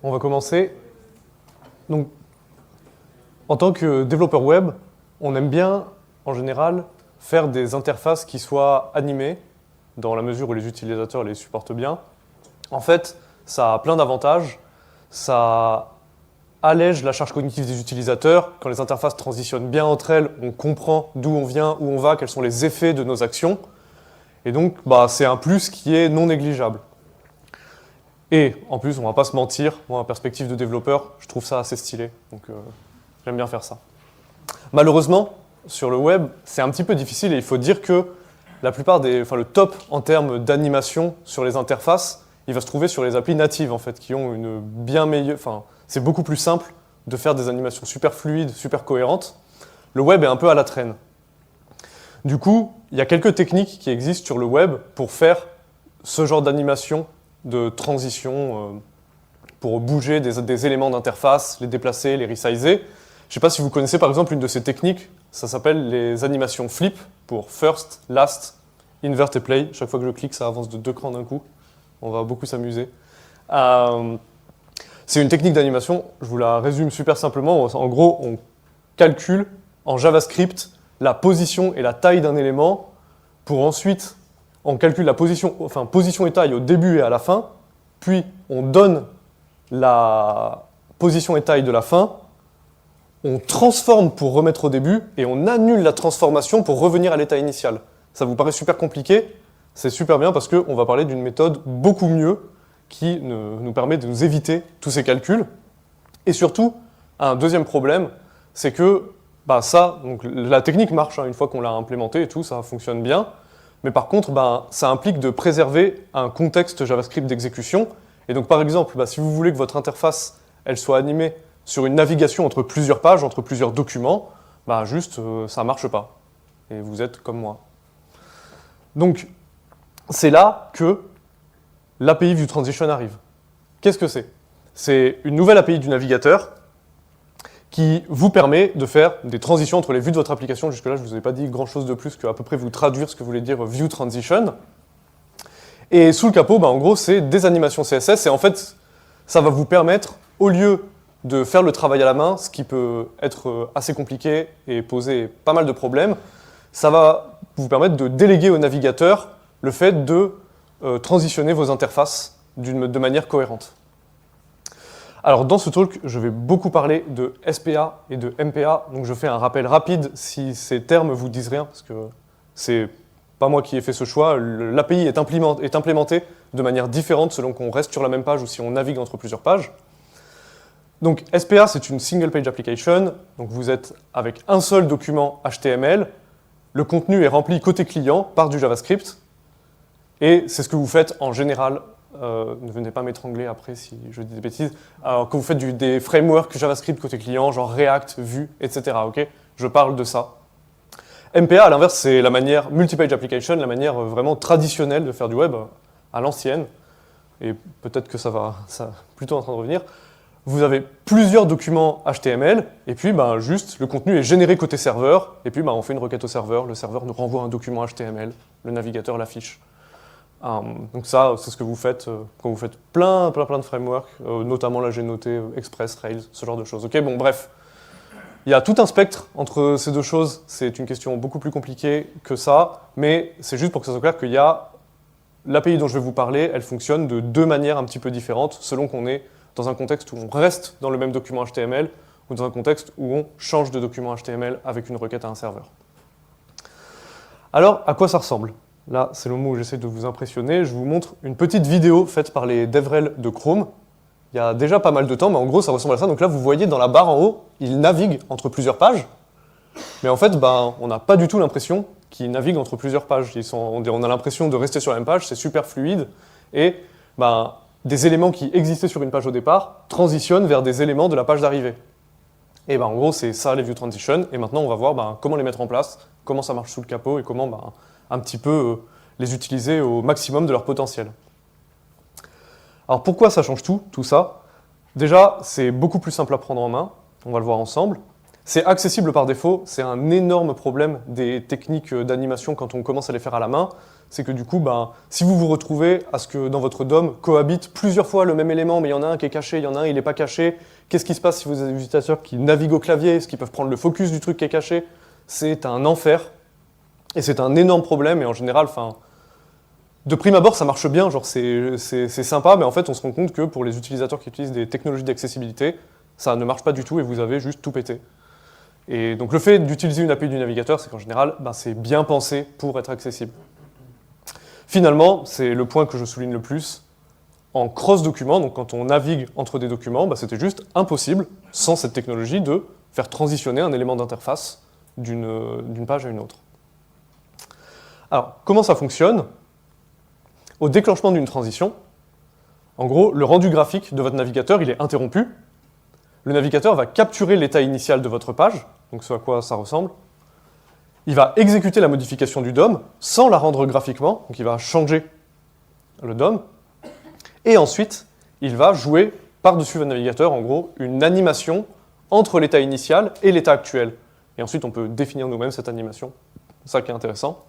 on va commencer. Donc, en tant que développeur web, on aime bien, en général, faire des interfaces qui soient animées, dans la mesure où les utilisateurs les supportent bien. En fait, ça a plein d'avantages. Ça allège la charge cognitive des utilisateurs. Quand les interfaces transitionnent bien entre elles, on comprend d'où on vient, où on va, quels sont les effets de nos actions. Et donc, c'est un plus qui est non négligeable. Et en plus, on ne va pas se mentir, moi, en perspective de développeur, je trouve ça assez stylé. Donc, j'aime bien faire ça. Malheureusement, sur le web, c'est un petit peu difficile et il faut dire que la plupart le top en termes d'animation sur les interfaces, il va se trouver sur les applis natives, en fait, qui ont une bien meilleure... c'est beaucoup plus simple de faire des animations super fluides, super cohérentes. Le web est un peu à la traîne. Du coup, il y a quelques techniques qui existent sur le web pour faire ce genre d'animation de transition, pour bouger des éléments d'interface, les déplacer, les resizer. Je ne sais pas si vous connaissez par exemple une de ces techniques, ça s'appelle les animations flip pour first, last, invert et play. Chaque fois que je clique, ça avance de 2 crans d'un coup. On va beaucoup s'amuser. C'est une technique d'animation, je vous la résume super simplement. En gros, on calcule en JavaScript la position et la taille d'un élément pour ensuite, on calcule la position et taille au début et à la fin, puis on donne la position et taille de la fin, on transforme pour remettre au début et on annule la transformation pour revenir à l'état initial. Ça vous paraît super compliqué? C'est super bien parce qu'on va parler d'une méthode beaucoup mieux qui nous permet de nous éviter tous ces calculs. Et surtout, un deuxième problème, c'est que donc la technique marche, une fois qu'on l'a implémentée et tout, ça fonctionne bien. Mais par contre, ça implique de préserver un contexte JavaScript d'exécution. Et donc par exemple, si vous voulez que votre interface elle soit animée sur une navigation entre plusieurs pages, entre plusieurs documents, ça ne marche pas. Et vous êtes comme moi. Donc, c'est là que l'API ViewTransition arrive. Qu'est-ce que c'est? C'est une nouvelle API du navigateur qui vous permet de faire des transitions entre les vues de votre application. Jusque-là, je ne vous ai pas dit grand-chose de plus qu'à peu près vous traduire ce que voulait dire ViewTransition. Et sous le capot, en gros, c'est des animations CSS. Et en fait, ça va vous permettre, au lieu de faire le travail à la main, ce qui peut être assez compliqué et poser pas mal de problèmes, ça va vous permettre de déléguer au navigateur le fait de transitionner vos interfaces de manière cohérente. Alors dans ce talk, je vais beaucoup parler de SPA et de MPA, donc je fais un rappel rapide si ces termes vous disent rien, parce que c'est pas moi qui ai fait ce choix, l'API est implémentée de manière différente selon qu'on reste sur la même page ou si on navigue entre plusieurs pages. Donc SPA, c'est une single page application, donc vous êtes avec un seul document HTML, le contenu est rempli côté client par du JavaScript, et c'est ce que vous faites en général, ne venez pas m'étrangler après si je dis des bêtises, quand vous faites des frameworks JavaScript côté client, genre React, Vue, etc. Okay, je parle de ça. MPA, à l'inverse, c'est la manière multi-page application, la manière vraiment traditionnelle de faire du web à l'ancienne, et peut-être que ça plutôt en train de revenir. Vous avez plusieurs documents HTML, et puis juste le contenu est généré côté serveur, et puis on fait une requête au serveur, le serveur nous renvoie un document HTML, le navigateur l'affiche. Donc ça, c'est ce que vous faites quand vous faites plein de frameworks, notamment là j'ai noté Express, Rails, ce genre de choses. Ok, bon bref, il y a tout un spectre entre ces deux choses, c'est une question beaucoup plus compliquée que ça, mais c'est juste pour que ça soit clair qu'il y a l'API dont je vais vous parler, elle fonctionne de 2 manières un petit peu différentes selon qu'on est dans un contexte où on reste dans le même document HTML ou dans un contexte où on change de document HTML avec une requête à un serveur. Alors, à quoi ça ressemble? Là, c'est le moment où j'essaie de vous impressionner. Je vous montre une petite vidéo faite par les DevRel de Chrome. Il y a déjà pas mal de temps, mais en gros, ça ressemble à ça. Donc là, vous voyez dans la barre en haut, il navigue entre plusieurs pages. Mais en fait, on n'a pas du tout l'impression qu'il navigue entre plusieurs pages. On a l'impression de rester sur la même page, c'est super fluide. Et des éléments qui existaient sur une page au départ transitionnent vers des éléments de la page d'arrivée. Et en gros, c'est ça les view transition. Et maintenant, on va voir comment les mettre en place, comment ça marche sous le capot et comment un petit peu les utiliser au maximum de leur potentiel. Alors pourquoi ça change tout ça? Déjà, c'est beaucoup plus simple à prendre en main, on va le voir ensemble. C'est accessible par défaut, c'est un énorme problème des techniques d'animation quand on commence à les faire à la main, c'est que du coup, ben, si vous vous retrouvez à ce que dans votre DOM cohabite plusieurs fois le même élément, mais il y en a un qui est caché, il y en a un il n'est pas caché, qu'est-ce qui se passe si vous avez des utilisateurs qui naviguent au clavier, est-ce qu'ils peuvent prendre le focus du truc qui est caché? C'est un enfer, et c'est un énorme problème, et en général, enfin, de prime abord, ça marche bien, genre c'est sympa, mais en fait, on se rend compte que pour les utilisateurs qui utilisent des technologies d'accessibilité, ça ne marche pas du tout, et vous avez juste tout pété. Et donc le fait d'utiliser une API du navigateur, c'est qu'en général, ben, c'est bien pensé pour être accessible. Finalement, c'est le point que je souligne le plus, en cross-document, donc quand on navigue entre des documents, ben, c'était juste impossible, sans cette technologie, de faire transitionner un élément d'interface d'une page à une autre. Alors, comment ça fonctionne? Au déclenchement d'une transition, en gros, le rendu graphique de votre navigateur, il est interrompu. Le navigateur va capturer l'état initial de votre page, donc ce à quoi ça ressemble. Il va exécuter la modification du DOM sans la rendre graphiquement, donc il va changer le DOM. Et ensuite, il va jouer par-dessus votre navigateur, en gros, une animation entre l'état initial et l'état actuel. Et ensuite, on peut définir nous-mêmes cette animation. C'est ça qui est intéressant.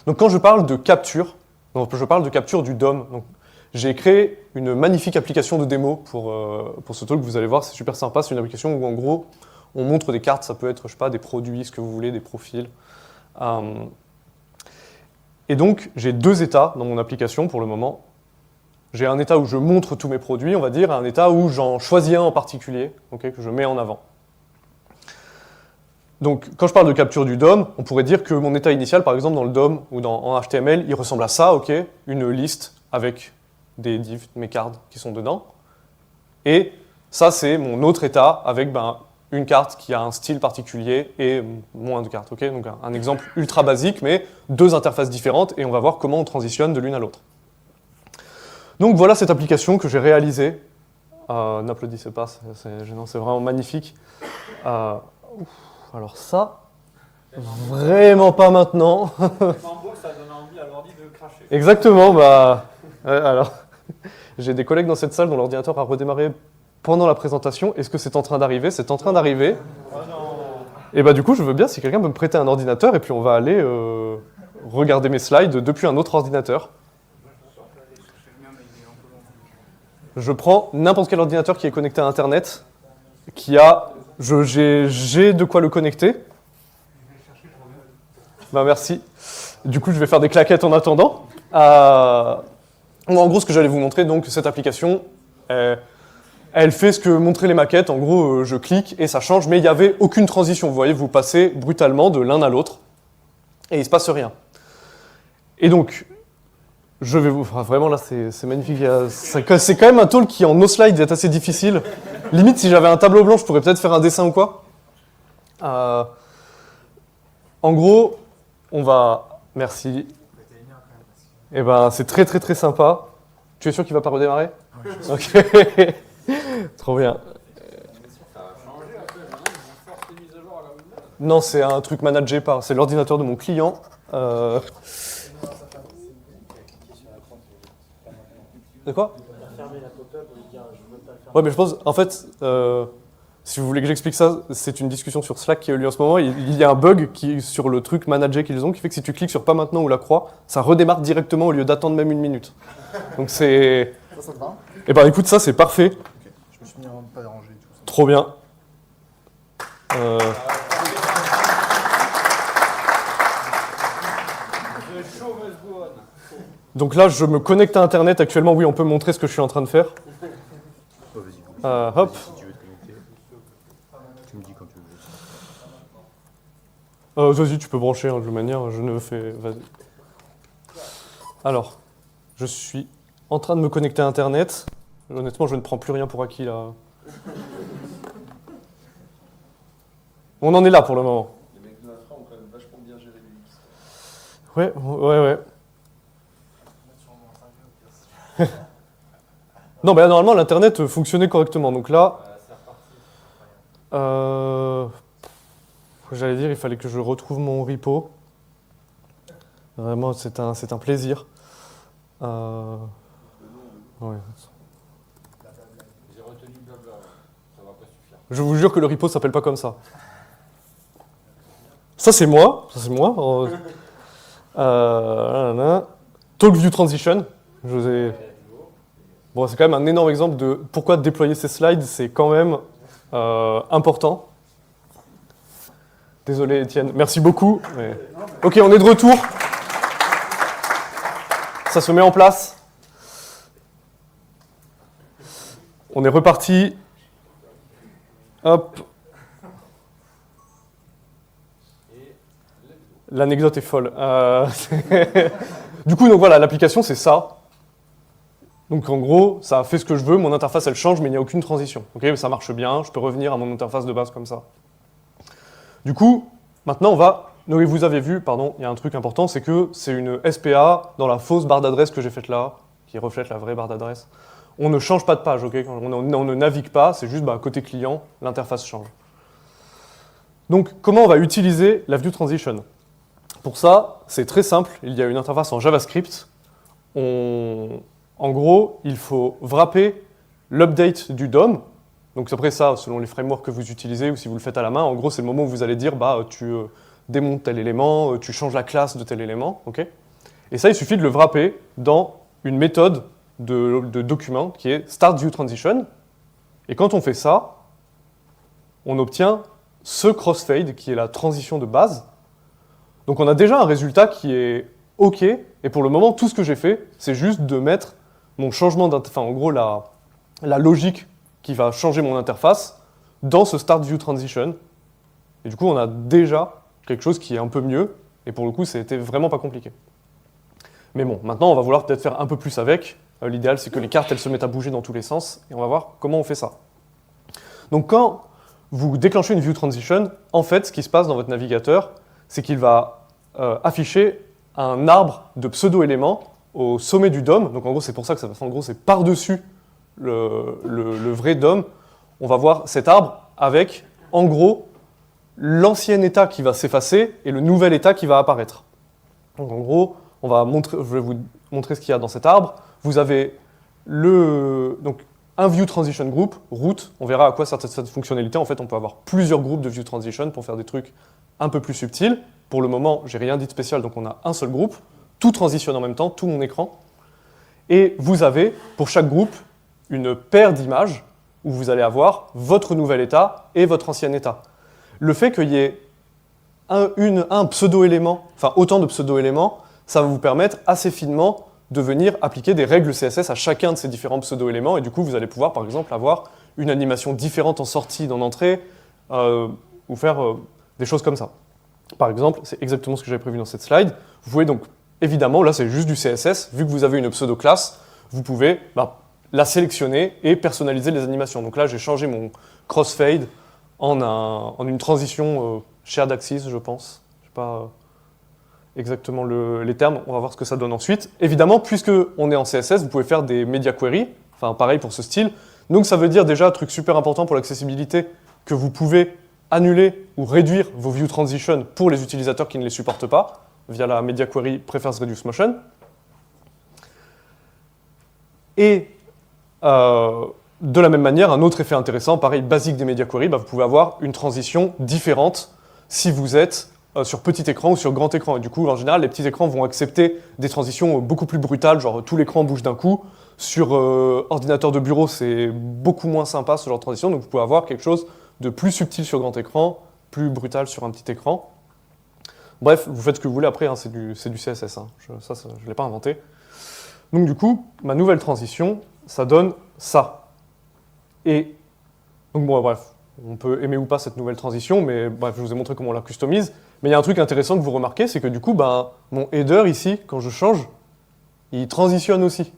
Donc quand je parle de capture, je parle de capture du DOM. Donc, j'ai créé une magnifique application de démo pour ce talk, vous allez voir, c'est super sympa. C'est une application où en gros, on montre des cartes, ça peut être, je sais pas, des produits, ce que vous voulez, des profils. Et donc, j'ai deux états dans mon application pour le moment. J'ai un état où je montre tous mes produits, on va dire, et un état où j'en choisis un en particulier, okay, que je mets en avant. Donc, quand je parle de capture du DOM, on pourrait dire que mon état initial, par exemple, dans le DOM ou en HTML, il ressemble à ça, ok, une liste avec des divs, mes cards qui sont dedans. Et ça, c'est mon autre état avec une carte qui a un style particulier et moins de cartes. Okay, donc un exemple ultra basique, mais deux interfaces différentes, et on va voir comment on transitionne de l'une à l'autre. Donc voilà cette application que j'ai réalisée. N'applaudissez pas, c'est gênant, c'est vraiment magnifique. Alors ça, vraiment pas maintenant. C'est pas en beau que ça donne envie à l'ordi de cracher. Exactement, alors, j'ai des collègues dans cette salle dont l'ordinateur a redémarré pendant la présentation. Est-ce que c'est en train d'arriver? C'est en train d'arriver. Oh non. Et du coup, je veux bien si quelqu'un peut me prêter un ordinateur et puis on va aller regarder mes slides depuis un autre ordinateur. Je prends n'importe quel ordinateur qui est connecté à Internet, j'ai de quoi le connecter. Merci. Du coup, je vais faire des claquettes en attendant. En gros, ce que j'allais vous montrer, donc, cette application, elle fait ce que montraient les maquettes. En gros, je clique et ça change, mais il n'y avait aucune transition. Vous voyez, vous passez brutalement de l'un à l'autre et il ne se passe rien. Et donc, je vais vous... vraiment, là, c'est magnifique. C'est quand même un talk qui, en no slide, est assez difficile. Limite, si j'avais un tableau blanc, je pourrais peut-être faire un dessin ou quoi. En gros, on va... Merci. Et c'est très, très, très sympa. Tu es sûr qu'il ne va pas redémarrer? Oui, je suis sûr. Ok. Trop bien. Ça a changé après, maintenant ils vont faire des mises à jour à la Windows. Non, c'est un truc managé par... C'est l'ordinateur de mon client. De quoi? Ouais, mais je pense, en fait, si vous voulez que j'explique ça, c'est une discussion sur Slack qui a eu lieu en ce moment. Il y a un bug sur le truc managé qu'ils ont qui fait que si tu cliques sur pas maintenant ou la croix, ça redémarre directement au lieu d'attendre même une minute. Donc c'est... Ça te va? Et écoute, ça c'est parfait. Ok, je me suis mis à pas déranger et tout ça. Trop bien. Donc là, je me connecte à Internet actuellement. Oui, on peut montrer ce que je suis en train de faire. Hop. Si tu veux te connecter, tu me dis quand tu veux. Vas-y, tu peux brancher, de toute manière, je ne fais... Vas-y. Alors, je suis en train de me connecter à Internet. Honnêtement, je ne prends plus rien pour acquis, là. On en est là, pour le moment. Les mecs de l'infra ont quand même vachement bien géré l'UX. Ouais. Non, mais normalement, l'Internet fonctionnait correctement. Donc là... J'allais dire, il fallait que je retrouve mon repo. Vraiment, c'est un plaisir. Ouais. J'ai retenu blabla, ça va pas suffire. Je vous jure que le repo s'appelle pas comme ça. Ça, c'est moi. Talk View Transition. Je vous ai... Bon, c'est quand même un énorme exemple de pourquoi déployer ces slides, c'est quand même important. Désolé Étienne, merci beaucoup. Mais... Ok, on est de retour. Ça se met en place. On est reparti. Hop. L'anecdote est folle. Du coup, donc voilà, l'application, c'est ça. Donc en gros, ça fait ce que je veux, mon interface, elle change, mais il n'y a aucune transition. Ok, ça marche bien, je peux revenir à mon interface de base comme ça. Du coup, maintenant, on va... Donc, vous avez vu, pardon, il y a un truc important, c'est que c'est une SPA dans la fausse barre d'adresse que j'ai faite là, qui reflète la vraie barre d'adresse. On ne change pas de page, ok? On ne navigue pas, c'est juste côté client, l'interface change. Donc, comment on va utiliser la View Transition? Pour ça, c'est très simple, il y a une interface en JavaScript. En gros, il faut wrapper l'update du DOM. Donc après ça, selon les frameworks que vous utilisez ou si vous le faites à la main, en gros, c'est le moment où vous allez dire tu démontes tel élément, tu changes la classe de tel élément. Okay, et ça, il suffit de le wrapper dans une méthode de document qui est startViewTransition. Et quand on fait ça, on obtient ce crossfade qui est la transition de base. Donc on a déjà un résultat qui est OK. Et pour le moment, tout ce que j'ai fait, c'est juste de mettre mon changement d'interface, en gros la logique qui va changer mon interface dans ce startViewTransition. Et du coup, on a déjà quelque chose qui est un peu mieux. Et pour le coup, c'était vraiment pas compliqué. Mais bon, maintenant, on va vouloir peut-être faire un peu plus avec. L'idéal, c'est que les cartes, elles se mettent à bouger dans tous les sens. Et on va voir comment on fait ça. Donc quand vous déclenchez une View Transition, en fait, ce qui se passe dans votre navigateur, c'est qu'il va afficher un arbre de pseudo-éléments au sommet du DOM. Donc en gros, c'est pour ça que ça passe. En gros, c'est par-dessus le vrai DOM. On va voir cet arbre avec, en gros, l'ancien état qui va s'effacer et le nouvel état qui va apparaître. Donc en gros, je vais vous montrer ce qu'il y a dans cet arbre. Vous avez donc, un View Transition Group, root. On verra à quoi sert cette fonctionnalité. En fait, on peut avoir plusieurs groupes de View Transition pour faire des trucs un peu plus subtils. Pour le moment, j'ai rien dit de spécial, donc on a un seul groupe. Tout transitionne en même temps, tout mon écran. Et vous avez, pour chaque groupe, une paire d'images où vous allez avoir votre nouvel état et votre ancien état. Le fait qu'il y ait un pseudo-élément, enfin autant de pseudo-éléments, ça va vous permettre assez finement de venir appliquer des règles CSS à chacun de ces différents pseudo-éléments. Et du coup, vous allez pouvoir, par exemple, avoir une animation différente en sortie d'en entrée, ou faire des choses comme ça. Par exemple, c'est exactement ce que j'avais prévu dans cette slide. Vous pouvez donc, évidemment, là c'est juste du CSS, vu que vous avez une pseudo-classe, vous pouvez la sélectionner et personnaliser les animations. Donc là, j'ai changé mon crossfade en une transition shared axis, je pense. Je sais pas exactement les termes, on va voir ce que ça donne ensuite. Évidemment, puisque on est en CSS, vous pouvez faire des media queries, enfin pareil pour ce style. Donc ça veut dire déjà, un truc super important pour l'accessibilité, que vous pouvez annuler ou réduire vos view transition pour les utilisateurs qui ne les supportent pas, via la media query prefers reduce motion. Et de la même manière, un autre effet intéressant, pareil, basique des media queries, vous pouvez avoir une transition différente si vous êtes sur petit écran ou sur grand écran. Et du coup, en général, les petits écrans vont accepter des transitions beaucoup plus brutales, genre tout l'écran bouge d'un coup. Sur ordinateur de bureau, c'est beaucoup moins sympa ce genre de transition, donc vous pouvez avoir quelque chose de plus subtil sur grand écran, plus brutal sur un petit écran. Bref, vous faites ce que vous voulez après, hein, c'est du CSS, hein. Je ne l'ai pas inventé. Donc du coup, ma nouvelle transition, ça donne ça. Et donc bon, bref, on peut aimer ou pas cette nouvelle transition, mais bref, je vous ai montré comment on la customise. Mais il y a un truc intéressant que vous remarquez, c'est que du coup, mon header ici, quand je change, il transitionne aussi.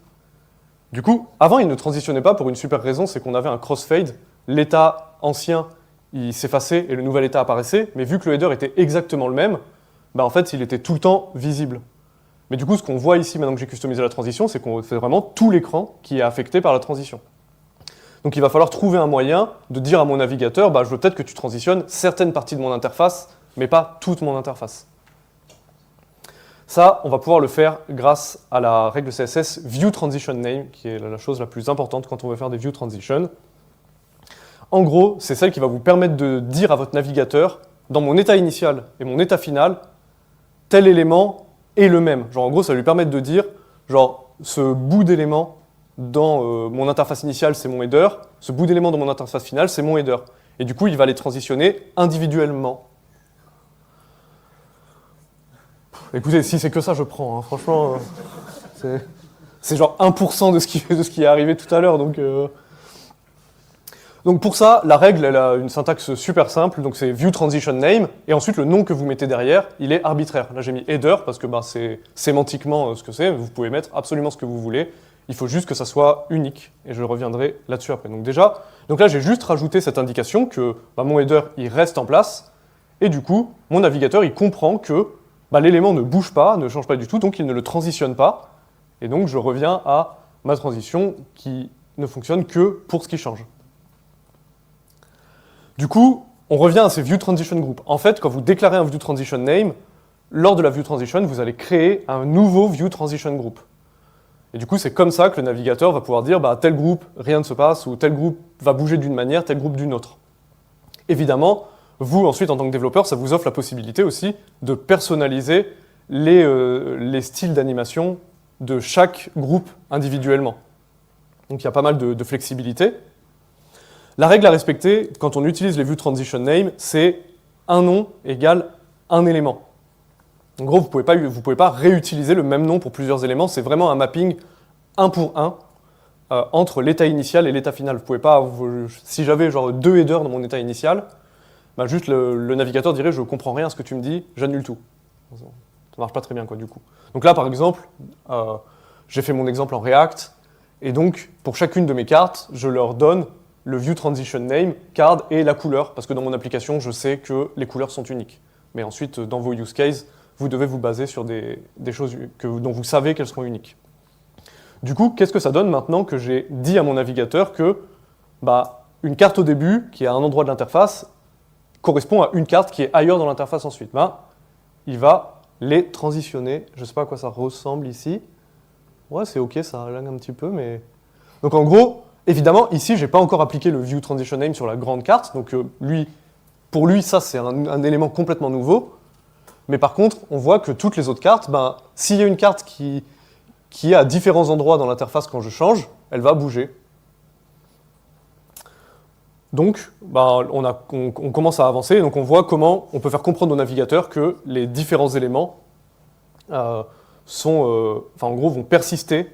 Du coup, avant, il ne transitionnait pas pour une super raison, c'est qu'on avait un crossfade. L'état ancien, il s'effaçait et le nouvel état apparaissait, mais vu que le header était exactement le même, en fait, il était tout le temps visible. Mais du coup, ce qu'on voit ici, maintenant que j'ai customisé la transition, c'est qu'on fait vraiment tout l'écran qui est affecté par la transition. Donc il va falloir trouver un moyen de dire à mon navigateur, je veux peut-être que tu transitionnes certaines parties de mon interface, mais pas toute mon interface. Ça, on va pouvoir le faire grâce à la règle CSS ViewTransitionName, qui est la chose la plus importante quand on veut faire des view transitions. En gros, c'est celle qui va vous permettre de dire à votre navigateur, dans mon état initial et mon état final, tel élément est le même. Genre, en gros, ça va lui permettre de dire, genre, ce bout d'élément dans mon interface initiale, c'est mon header, ce bout d'élément dans mon interface finale, c'est mon header. Et du coup, il va les transitionner individuellement. Écoutez, si c'est que ça, je prends. Hein. Franchement, c'est genre 1% de ce qui est arrivé tout à l'heure. Donc pour ça, la règle, elle a une syntaxe super simple. Donc c'est view transition name. Et ensuite, le nom que vous mettez derrière, il est arbitraire. Là, j'ai mis header parce que c'est sémantiquement ce que c'est. Vous pouvez mettre absolument ce que vous voulez. Il faut juste que ça soit unique. Et je reviendrai là-dessus après. Donc là, j'ai juste rajouté cette indication que mon header, il reste en place. Et du coup, mon navigateur, il comprend que l'élément ne bouge pas, ne change pas du tout, donc il ne le transitionne pas. Et donc, je reviens à ma transition qui ne fonctionne que pour ce qui change. Du coup, on revient à ces view transition group. En fait, quand vous déclarez un view transition name, lors de la view transition, vous allez créer un nouveau view transition group. Et du coup, c'est comme ça que le navigateur va pouvoir dire tel groupe, rien ne se passe, ou tel groupe va bouger d'une manière, tel groupe d'une autre. Évidemment, vous, ensuite, en tant que développeur, ça vous offre la possibilité aussi de personnaliser les styles d'animation de chaque groupe individuellement. Donc il y a pas mal de flexibilité. La règle à respecter quand on utilise les view transition name, c'est un nom égale un élément. En gros, vous ne pouvez pas réutiliser le même nom pour plusieurs éléments, c'est vraiment un mapping un pour un entre l'état initial et l'état final. Vous pouvez pas, si j'avais genre 2 headers dans mon état initial, juste le navigateur dirait je comprends rien à ce que tu me dis, j'annule tout. Ça marche pas très bien du coup. Donc là par exemple, j'ai fait mon exemple en React, et donc pour chacune de mes cartes, je leur donne le view transition name, card et la couleur, parce que dans mon application, je sais que les couleurs sont uniques. Mais ensuite, dans vos use cases, vous devez vous baser sur des choses dont vous savez qu'elles seront uniques. Du coup, qu'est-ce que ça donne maintenant que j'ai dit à mon navigateur que une carte au début, qui est à un endroit de l'interface, correspond à une carte qui est ailleurs dans l'interface ensuite. Il va les transitionner. Je ne sais pas à quoi ça ressemble ici. Ouais, c'est OK, ça lag un petit peu, mais... Donc en gros, évidemment, ici, je n'ai pas encore appliqué le view transition name sur la grande carte. Donc pour lui, ça, c'est un élément complètement nouveau. Mais par contre, on voit que toutes les autres cartes, s'il y a une carte qui est à différents endroits dans l'interface quand je change, elle va bouger. Donc, on commence à avancer, donc on voit comment on peut faire comprendre au navigateur que les différents éléments en gros, vont persister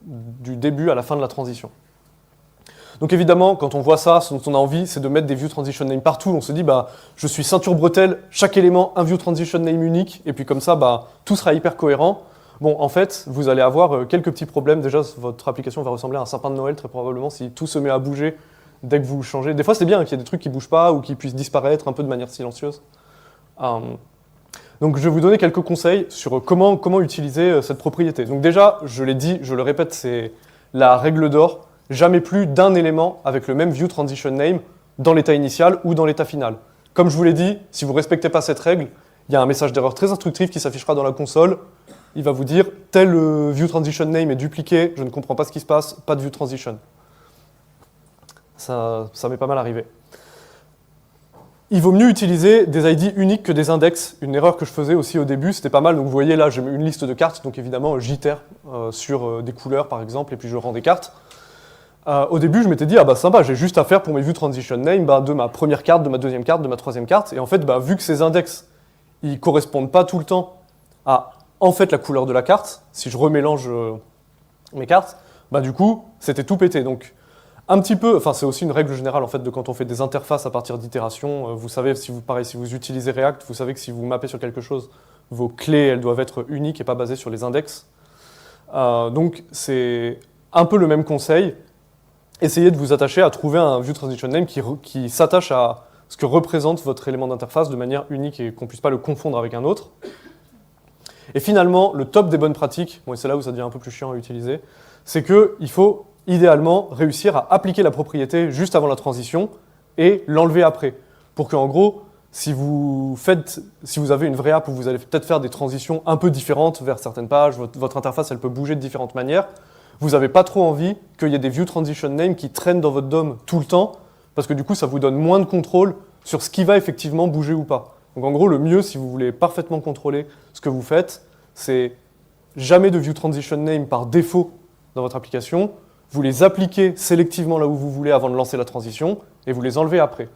du début à la fin de la transition. Donc évidemment, quand on voit ça, ce dont on a envie, c'est de mettre des view transition name partout. On se dit, je suis ceinture bretelle, chaque élément, un view transition name unique, et puis comme ça, tout sera hyper cohérent. Bon, en fait, vous allez avoir quelques petits problèmes. Déjà, votre application va ressembler à un sapin de Noël, très probablement, si tout se met à bouger dès que vous changez. Des fois, c'est bien qu'il y ait des trucs qui ne bougent pas ou qui puissent disparaître un peu de manière silencieuse. Donc, je vais vous donner quelques conseils sur comment utiliser cette propriété. Donc déjà, je l'ai dit, je le répète, c'est la règle d'or. Jamais plus d'un élément avec le même view transition name dans l'état initial ou dans l'état final. Comme je vous l'ai dit, si vous ne respectez pas cette règle, il y a un message d'erreur très instructif qui s'affichera dans la console. Il va vous dire « tel view transition name est dupliqué, je ne comprends pas ce qui se passe, pas de view transition ». Ça m'est pas mal arrivé. Il vaut mieux utiliser des ID uniques que des index. Une erreur que je faisais aussi au début, c'était pas mal. Donc vous voyez là, j'ai une liste de cartes, donc évidemment j'itère sur des couleurs par exemple, et puis je rends des cartes. Au début, je m'étais dit, sympa, j'ai juste à faire pour mes view transition name de ma première carte, de ma deuxième carte, de ma troisième carte. Et en fait, vu que ces index, ils correspondent pas tout le temps à la couleur de la carte, si je remélange mes cartes, du coup, c'était tout pété. Donc, un petit peu, c'est aussi une règle générale en fait de quand on fait des interfaces à partir d'itérations. Vous savez, si vous utilisez React, vous savez que si vous mappez sur quelque chose, vos clés, elles doivent être uniques et pas basées sur les index. Donc, c'est un peu le même conseil. Essayez de vous attacher à trouver un view transition name qui s'attache à ce que représente votre élément d'interface de manière unique et qu'on ne puisse pas le confondre avec un autre. Et finalement, le top des bonnes pratiques, et c'est là où ça devient un peu plus chiant à utiliser, c'est qu'il faut idéalement réussir à appliquer la propriété juste avant la transition et l'enlever après. Pour qu'en gros, si vous avez une vraie app où vous allez peut-être faire des transitions un peu différentes vers certaines pages, votre interface elle peut bouger de différentes manières, vous n'avez pas trop envie qu'il y ait des view transition name qui traînent dans votre DOM tout le temps, parce que du coup, ça vous donne moins de contrôle sur ce qui va effectivement bouger ou pas. Donc en gros, le mieux, si vous voulez parfaitement contrôler ce que vous faites, c'est jamais de view transition name par défaut dans votre application. Vous les appliquez sélectivement là où vous voulez avant de lancer la transition, et vous les enlevez après.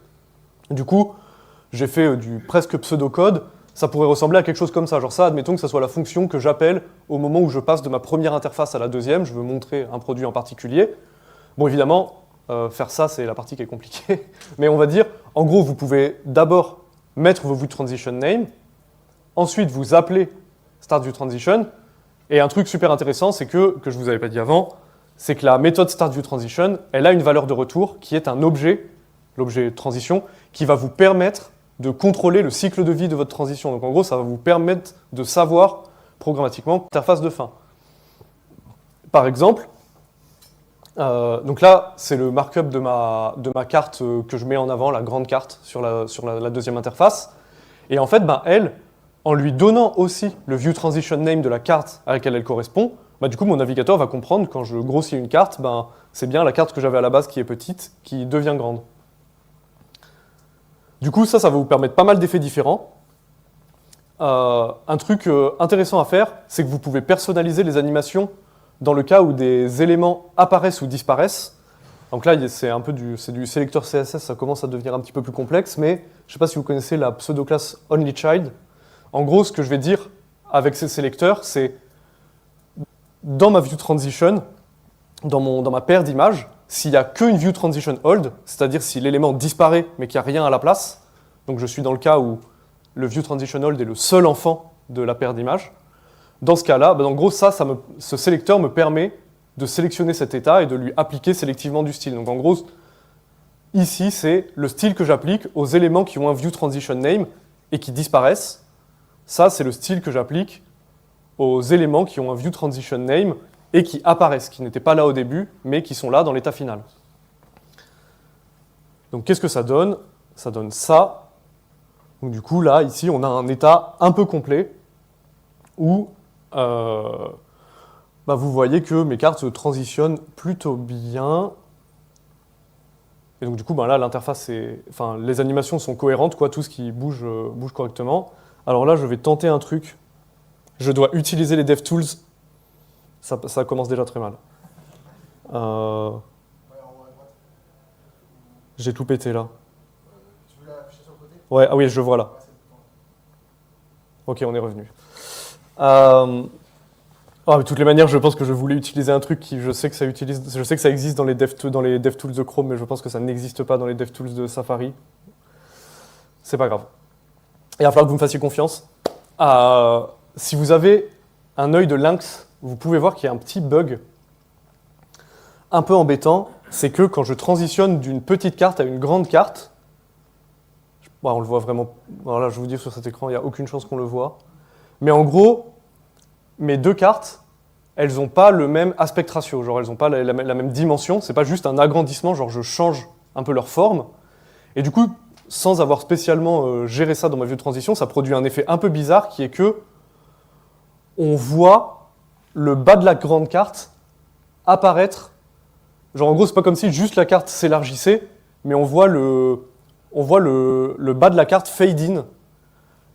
Du coup, j'ai fait du presque pseudo-code. Ça pourrait ressembler à quelque chose comme ça. Genre ça, admettons que ça soit la fonction que j'appelle au moment où je passe de ma première interface à la deuxième. Je veux montrer un produit en particulier. Bon, évidemment, faire ça, c'est la partie qui est compliquée. Mais on va dire, en gros, vous pouvez d'abord mettre vos view transition name. Ensuite, vous appelez start view transition. Et un truc super intéressant, c'est que je ne vous avais pas dit avant, c'est que la méthode start view transition, elle a une valeur de retour qui est un objet, l'objet transition, qui va vous permettre de contrôler le cycle de vie de votre transition. Donc en gros, ça va vous permettre de savoir programmatiquement l'interface de fin. Par exemple, donc là, c'est le markup de ma carte que je mets en avant, la grande carte sur la deuxième interface. Et en fait, elle, en lui donnant aussi le view transition name de la carte à laquelle elle correspond, du coup, mon navigateur va comprendre quand je grossis une carte, c'est bien la carte que j'avais à la base qui est petite, qui devient grande. Du coup, ça va vous permettre pas mal d'effets différents. Un truc intéressant à faire, c'est que vous pouvez personnaliser les animations dans le cas où des éléments apparaissent ou disparaissent. Donc là, c'est du sélecteur CSS, ça commence à devenir un petit peu plus complexe, mais je ne sais pas si vous connaissez la pseudo-classe OnlyChild. En gros, ce que je vais dire avec ces sélecteurs, c'est dans ma view transition, dans ma paire d'images, s'il n'y a qu'une view transition hold, c'est-à-dire si l'élément disparaît mais qu'il n'y a rien à la place, donc je suis dans le cas où le view transition hold est le seul enfant de la paire d'images, dans ce cas-là, en gros, ce sélecteur me permet de sélectionner cet état et de lui appliquer sélectivement du style. Donc en gros, ici, c'est le style que j'applique aux éléments qui ont un view transition name et qui disparaissent. Ça, c'est le style que j'applique aux éléments qui ont un view transition name et qui apparaissent, qui n'étaient pas là au début, mais qui sont là dans l'état final. Donc qu'est-ce que ça donne? Ça donne ça. Donc du coup, là, ici, on a un état un peu complet où vous voyez que mes cartes se transitionnent plutôt bien. Et donc du coup, là, l'interface, les animations sont cohérentes, tout ce qui bouge correctement. Alors là, je vais tenter un truc. Je dois utiliser les DevTools. Ça commence déjà très mal. J'ai tout pété là. Tu veux l'afficher sur le côté? Ouais, ah oui, je le vois là. Ok, on est revenu. De toutes les manières, je pense que je voulais utiliser un truc je sais que ça existe dans les DevTools de Chrome, mais je pense que ça n'existe pas dans les DevTools de Safari. C'est pas grave. Il va falloir que vous me fassiez confiance. Si vous avez un œil de lynx, vous pouvez voir qu'il y a un petit bug un peu embêtant, c'est que quand je transitionne d'une petite carte à une grande carte, on le voit vraiment, alors là je vous dis sur cet écran, il n'y a aucune chance qu'on le voit, mais en gros, mes deux cartes, elles n'ont pas le même aspect ratio, genre elles n'ont pas la même dimension, c'est pas juste un agrandissement, genre je change un peu leur forme, et du coup, sans avoir spécialement géré ça dans ma vue de transition, ça produit un effet un peu bizarre qui est que on voit le bas de la grande carte apparaître. Genre en gros, c'est pas comme si juste la carte s'élargissait, mais on voit le bas de la carte fade in.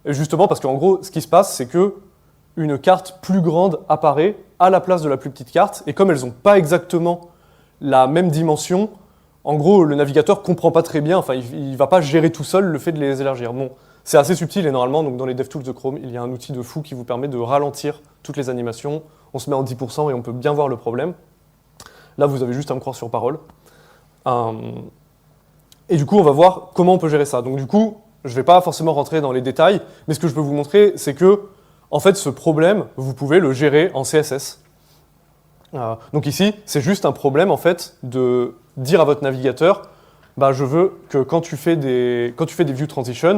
Et justement parce qu'en gros, ce qui se passe, c'est que une carte plus grande apparaît à la place de la plus petite carte, et comme elles n'ont pas exactement la même dimension, en gros, le navigateur comprend pas très bien, il va pas gérer tout seul le fait de les élargir. Bon, c'est assez subtil et normalement, donc dans les DevTools de Chrome, il y a un outil de fou qui vous permet de ralentir toutes les animations. On se met en 10% et on peut bien voir le problème. Là, vous avez juste à me croire sur parole. Et du coup, on va voir comment on peut gérer ça. Donc du coup, je ne vais pas forcément rentrer dans les détails, mais ce que je peux vous montrer, c'est que, en fait, ce problème, vous pouvez le gérer en CSS. Donc ici, c'est juste un problème, en fait, de dire à votre navigateur, je veux que quand tu fais des view transition,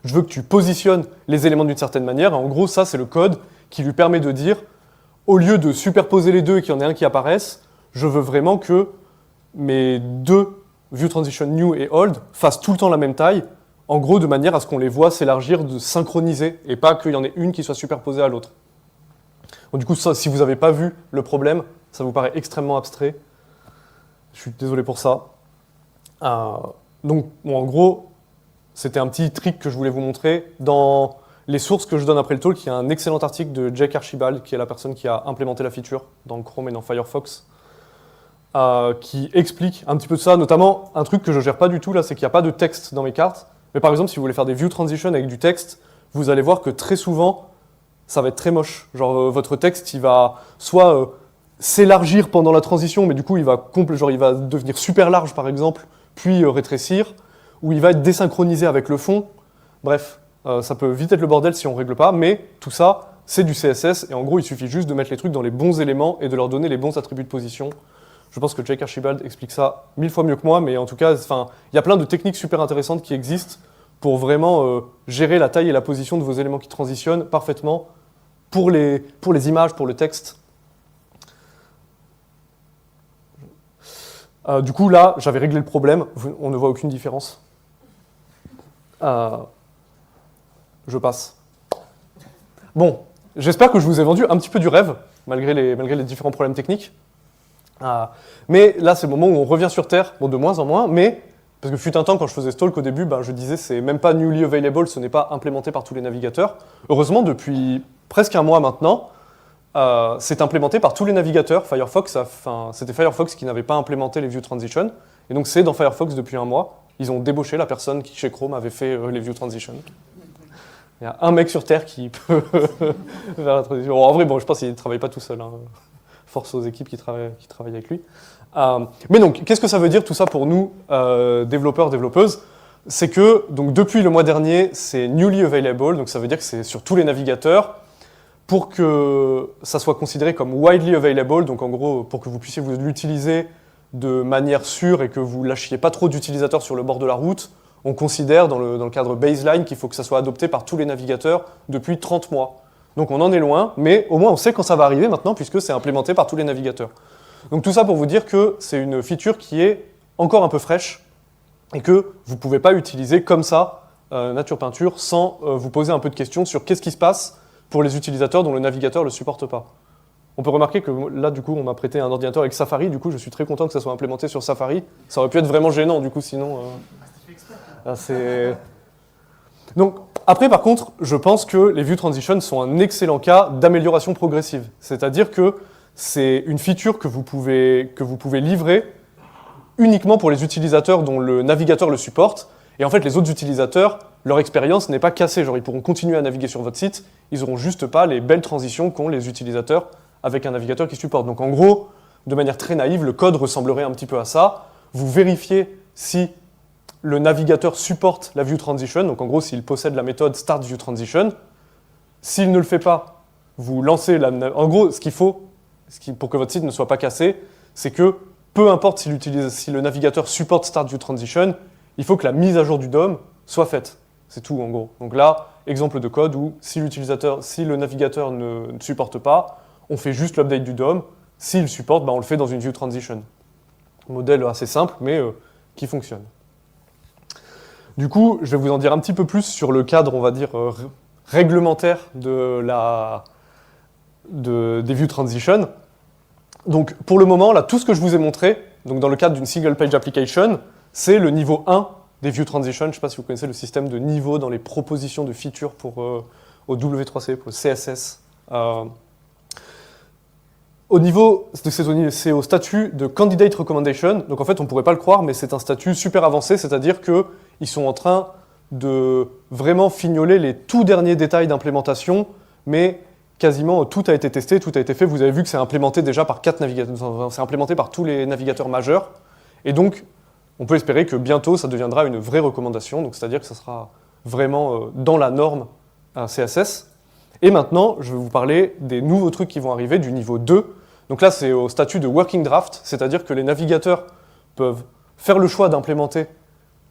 je veux que tu positionnes les éléments d'une certaine manière. En gros, ça, c'est le code qui lui permet de dire, au lieu de superposer les deux et qu'il y en ait un qui apparaisse, je veux vraiment que mes deux view transition new et old fassent tout le temps la même taille, en gros de manière à ce qu'on les voit s'élargir, de synchroniser, et pas qu'il y en ait une qui soit superposée à l'autre. Donc, du coup, ça, si vous n'avez pas vu le problème, ça vous paraît extrêmement abstrait. Je suis désolé pour ça. En gros, c'était un petit trick que je voulais vous montrer. Dans les sources que je donne après le talk, il y a un excellent article de Jake Archibald, qui est la personne qui a implémenté la feature dans Chrome et dans Firefox, qui explique un petit peu de ça, notamment un truc que je gère pas du tout là, c'est qu'il n'y a pas de texte dans mes cartes. Mais par exemple, si vous voulez faire des view transition avec du texte, vous allez voir que très souvent, ça va être très moche. Genre votre texte, il va soit s'élargir pendant la transition, mais du coup, il va devenir super large par exemple, puis rétrécir, ou il va être désynchronisé avec le fond. Bref, ça peut vite être le bordel si on règle pas, mais tout ça, c'est du CSS, et en gros, il suffit juste de mettre les trucs dans les bons éléments et de leur donner les bons attributs de position. Je pense que Jake Archibald explique ça 1000 fois mieux que moi, mais en tout cas, il y a plein de techniques super intéressantes qui existent pour vraiment gérer la taille et la position de vos éléments qui transitionnent parfaitement pour les images, pour le texte. Du coup, là, j'avais réglé le problème. On ne voit aucune différence. Je passe. Bon, j'espère que je vous ai vendu un petit peu du rêve, malgré les différents problèmes techniques. Mais là, c'est le moment où on revient sur Terre, bon, de moins en moins, mais, parce que fut un temps, quand je faisais Stalk au début, je disais c'est même pas newly available, ce n'est pas implémenté par tous les navigateurs. Heureusement, depuis presque un mois maintenant, c'est implémenté par tous les navigateurs. C'était Firefox qui n'avait pas implémenté les view transition, et donc c'est dans Firefox depuis un mois. Ils ont débauché la personne qui, chez Chrome, avait fait les view transition. Il y a un mec sur Terre qui peut faire la transition. Bon, en vrai, je pense qu'il ne travaille pas tout seul. Hein. Force aux équipes qui travaillent avec lui. Mais donc, qu'est-ce que ça veut dire tout ça pour nous, développeurs, développeuses? C'est que donc, depuis le mois dernier, c'est newly available, donc ça veut dire que c'est sur tous les navigateurs. Pour que ça soit considéré comme widely available, donc en gros, pour que vous puissiez l'utiliser de manière sûre et que vous lâchiez pas trop d'utilisateurs sur le bord de la route, on considère dans le cadre baseline qu'il faut que ça soit adopté par tous les navigateurs depuis 30 mois. Donc on en est loin, mais au moins on sait quand ça va arriver maintenant, puisque c'est implémenté par tous les navigateurs. Donc tout ça pour vous dire que c'est une feature qui est encore un peu fraîche, et que vous ne pouvez pas utiliser comme ça Nature Peinture sans vous poser un peu de questions sur qu'est-ce qui se passe pour les utilisateurs dont le navigateur ne le supporte pas. On peut remarquer que là, du coup, on m'a prêté un ordinateur avec Safari, du coup je suis très content que ça soit implémenté sur Safari. Ça aurait pu être vraiment gênant, du coup, sinon... c'est... Donc, après, par contre, je pense que les view transitions sont un excellent cas d'amélioration progressive. C'est-à-dire que c'est une feature que vous pouvez livrer uniquement pour les utilisateurs dont le navigateur le supporte. Et en fait, les autres utilisateurs, leur expérience n'est pas cassée. Genre, ils pourront continuer à naviguer sur votre site, ils n'auront juste pas les belles transitions qu'ont les utilisateurs avec un navigateur qui supporte. Donc, en gros, de manière très naïve, le code ressemblerait un petit peu à ça. Vous vérifiez si le navigateur supporte la view transition, donc en gros s'il possède la méthode start view transition. S'il ne le fait pas, vous lancez la... En gros, ce qu'il faut, pour que votre site ne soit pas cassé, c'est que peu importe si le navigateur supporte start view transition, il faut que la mise à jour du DOM soit faite. C'est tout en gros. Donc là, exemple de code où si le navigateur ne supporte pas, on fait juste l'update du DOM. S'il supporte, on le fait dans une view transition. Modèle assez simple, mais qui fonctionne. Du coup, je vais vous en dire un petit peu plus sur le cadre, on va dire, réglementaire des view transition. Donc, pour le moment, là, tout ce que je vous ai montré, donc dans le cadre d'une single page application, c'est le niveau 1 des view transition. Je ne sais pas si vous connaissez le système de niveau dans les propositions de features au W3C, pour le CSS. C'est au statut de Candidate Recommendation. Donc en fait, on ne pourrait pas le croire, mais c'est un statut super avancé, c'est-à-dire qu'ils sont en train de vraiment fignoler les tout derniers détails d'implémentation, mais quasiment tout a été testé, tout a été fait. Vous avez vu que c'est implémenté déjà par 4 navigateurs, c'est implémenté par tous les navigateurs majeurs. Et donc, on peut espérer que bientôt, ça deviendra une vraie recommandation, donc c'est-à-dire que ça sera vraiment dans la norme CSS. Et maintenant, je vais vous parler des nouveaux trucs qui vont arriver du niveau 2. Donc là, c'est au statut de working draft, c'est-à-dire que les navigateurs peuvent faire le choix d'implémenter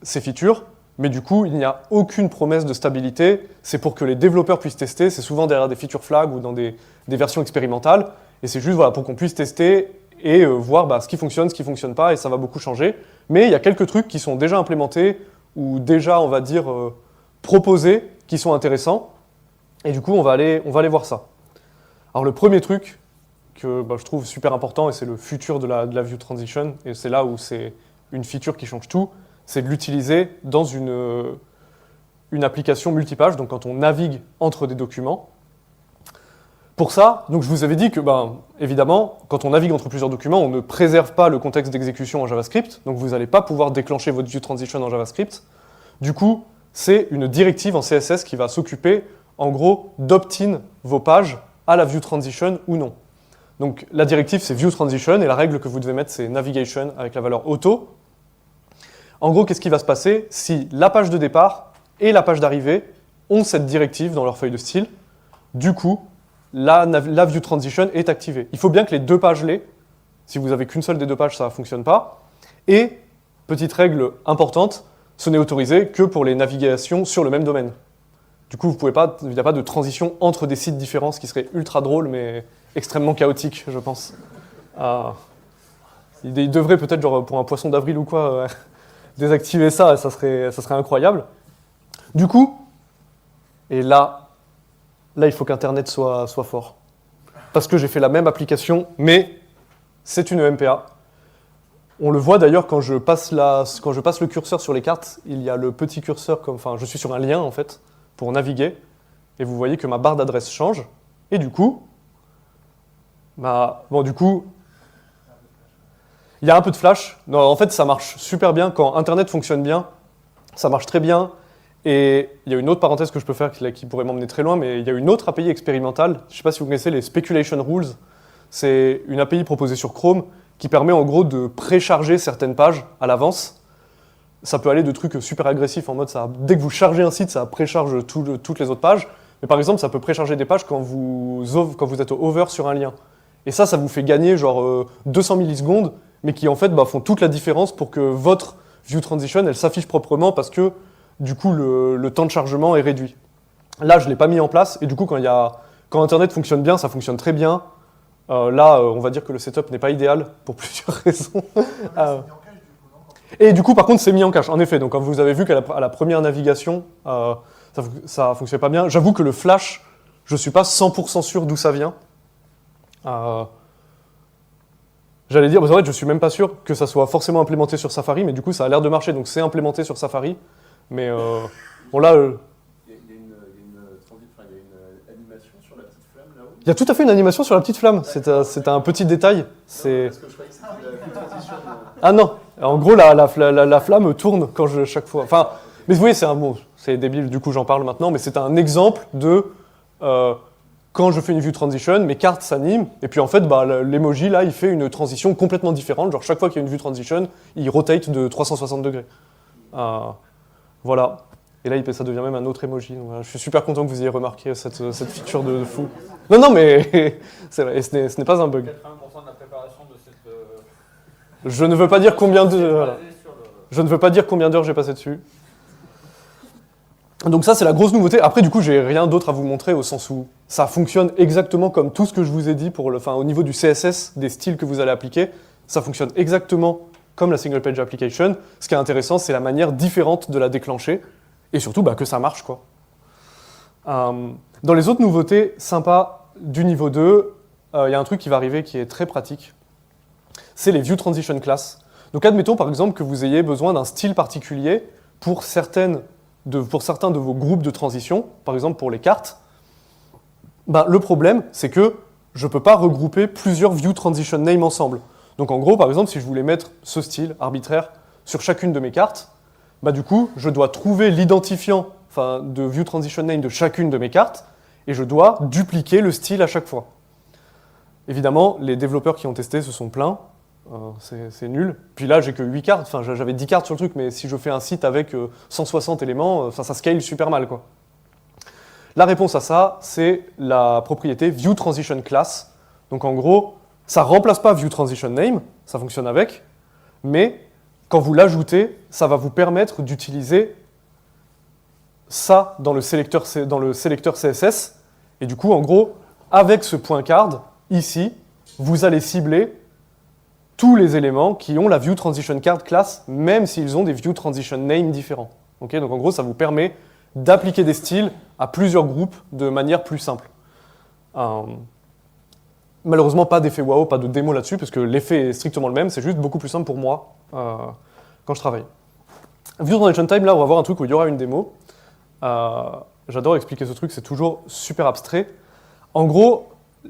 ces features, mais du coup, il n'y a aucune promesse de stabilité. C'est pour que les développeurs puissent tester. C'est souvent derrière des feature flags ou dans des versions expérimentales. Et c'est juste pour qu'on puisse tester et voir ce qui fonctionne, ce qui ne fonctionne pas, et ça va beaucoup changer. Mais il y a quelques trucs qui sont déjà implémentés ou déjà, on va dire, proposés, qui sont intéressants. Et du coup, on va aller voir ça. Alors le premier truc que je trouve super important, et c'est le futur de la view transition, et c'est là où c'est une feature qui change tout, c'est de l'utiliser dans une une application multipage, donc quand on navigue entre des documents. Pour ça, donc je vous avais dit que, évidemment, quand on navigue entre plusieurs documents, on ne préserve pas le contexte d'exécution en JavaScript, donc vous n'allez pas pouvoir déclencher votre ViewTransition en JavaScript. Du coup, c'est une directive en CSS qui va s'occuper, en gros, d'opt-in vos pages à la ViewTransition ou non. Donc la directive, c'est ViewTransition, et la règle que vous devez mettre, c'est Navigation avec la valeur auto. En gros, qu'est-ce qui va se passer si la page de départ et la page d'arrivée ont cette directive dans leur feuille de style? Du coup, la ViewTransition est activée. Il faut bien que les deux pages l'aient. Si vous avez qu'une seule des deux pages, ça ne fonctionne pas. Et, petite règle importante, ce n'est autorisé que pour les navigations sur le même domaine. Du coup, il n'y a pas de transition entre des sites différents, ce qui serait ultra drôle, mais extrêmement chaotique, je pense. Il devrait peut-être, genre pour un poisson d'avril ou quoi, désactiver ça, ça serait incroyable. Du coup, et là il faut qu'Internet soit fort. Parce que j'ai fait la même application, mais c'est une MPA. On le voit d'ailleurs quand je passe le curseur sur les cartes, il y a le petit curseur, je suis sur un lien en fait, pour naviguer, et vous voyez que ma barre d'adresse change, et du coup, il y a un peu de flash. Non, en fait, ça marche super bien. Quand Internet fonctionne bien, ça marche très bien. Et il y a une autre parenthèse que je peux faire qui pourrait m'emmener très loin, mais il y a une autre API expérimentale. Je ne sais pas si vous connaissez les Speculation Rules. C'est une API proposée sur Chrome qui permet en gros de précharger certaines pages à l'avance. Ça peut aller de trucs super agressifs en mode dès que vous chargez un site, ça précharge toutes les autres pages. Mais par exemple, ça peut précharger des pages quand vous êtes au hover sur un lien. Et ça vous fait gagner genre 200 millisecondes, mais qui en fait font toute la différence pour que votre ViewTransition elle s'affiche proprement parce que du coup le temps de chargement est réduit. Là, je ne l'ai pas mis en place, et du coup quand Internet fonctionne bien, ça fonctionne très bien. On va dire que le setup n'est pas idéal pour plusieurs raisons. Et du coup, par contre, c'est mis en cache, en effet. Donc, quand vous avez vu qu'à la première navigation, ça ne fonctionnait pas bien. J'avoue que le flash, je ne suis pas 100% sûr d'où ça vient. J'allais dire, en fait, je ne suis même pas sûr que ça soit forcément implémenté sur Safari, mais du coup, ça a l'air de marcher, donc c'est implémenté sur Safari. Mais bon, là... Il y a une animation sur la petite flamme là-haut. Il y a tout à fait une animation sur la petite flamme. C'est un petit détail. Parce que je croyais que c'était la transition. Ah non, en gros, la flamme tourne chaque fois. Enfin, mais vous voyez, c'est débile, du coup j'en parle maintenant, mais c'est un exemple de quand je fais une view transition, mes cartes s'animent, et puis en fait, l'emoji là, il fait une transition complètement différente. Genre chaque fois qu'il y a une view transition, il rotate de 360 degrés. Voilà. Et là, ça devient même un autre emoji. Donc, voilà, je suis super content que vous ayez remarqué cette feature de fou. Non, mais c'est vrai, et ce n'est pas un bug. 80% de la préparation de cette... Je ne veux pas dire combien Je ne veux pas dire combien d'heures j'ai passé dessus. Donc ça, c'est la grosse nouveauté. Après, du coup, j'ai rien d'autre à vous montrer au sens où ça fonctionne exactement comme tout ce que je vous ai dit au niveau du CSS, des styles que vous allez appliquer. Ça fonctionne exactement comme la single page application. Ce qui est intéressant, c'est la manière différente de la déclencher. Et surtout, que ça marche, quoi. Dans les autres nouveautés sympas du niveau 2, il y a un truc qui va arriver qui est très pratique. C'est les View Transition Class. Donc admettons par exemple que vous ayez besoin d'un style particulier pour certains de vos groupes de transition, par exemple pour les cartes. Le problème, c'est que je ne peux pas regrouper plusieurs View Transition Names ensemble. Donc en gros, par exemple, si je voulais mettre ce style arbitraire sur chacune de mes cartes, du coup, je dois trouver l'identifiant de View Transition Name de chacune de mes cartes, et je dois dupliquer le style à chaque fois. Évidemment, les développeurs qui ont testé se sont plaints, c'est nul. Puis là, j'ai que 8 cartes, j'avais 10 cartes sur le truc, mais si je fais un site avec 160 éléments, ça scale super mal, quoi. La réponse à ça, c'est la propriété View Transition Class. Donc en gros, ça ne remplace pas View Transition Name, ça fonctionne avec, mais quand vous l'ajoutez, ça va vous permettre d'utiliser ça dans le sélecteur CSS. Et du coup, en gros, avec ce point card, ici, vous allez cibler tous les éléments qui ont la View Transition Card class, même s'ils ont des View Transition Name différents. Okay, donc en gros, ça vous permet d'appliquer des styles à plusieurs groupes de manière plus simple. Malheureusement, pas d'effet wow, pas de démo là-dessus, parce que l'effet est strictement le même, c'est juste beaucoup plus simple pour moi quand je travaille. View Transition Time, là, on va voir un truc où il y aura une démo. J'adore expliquer ce truc, c'est toujours super abstrait. En gros,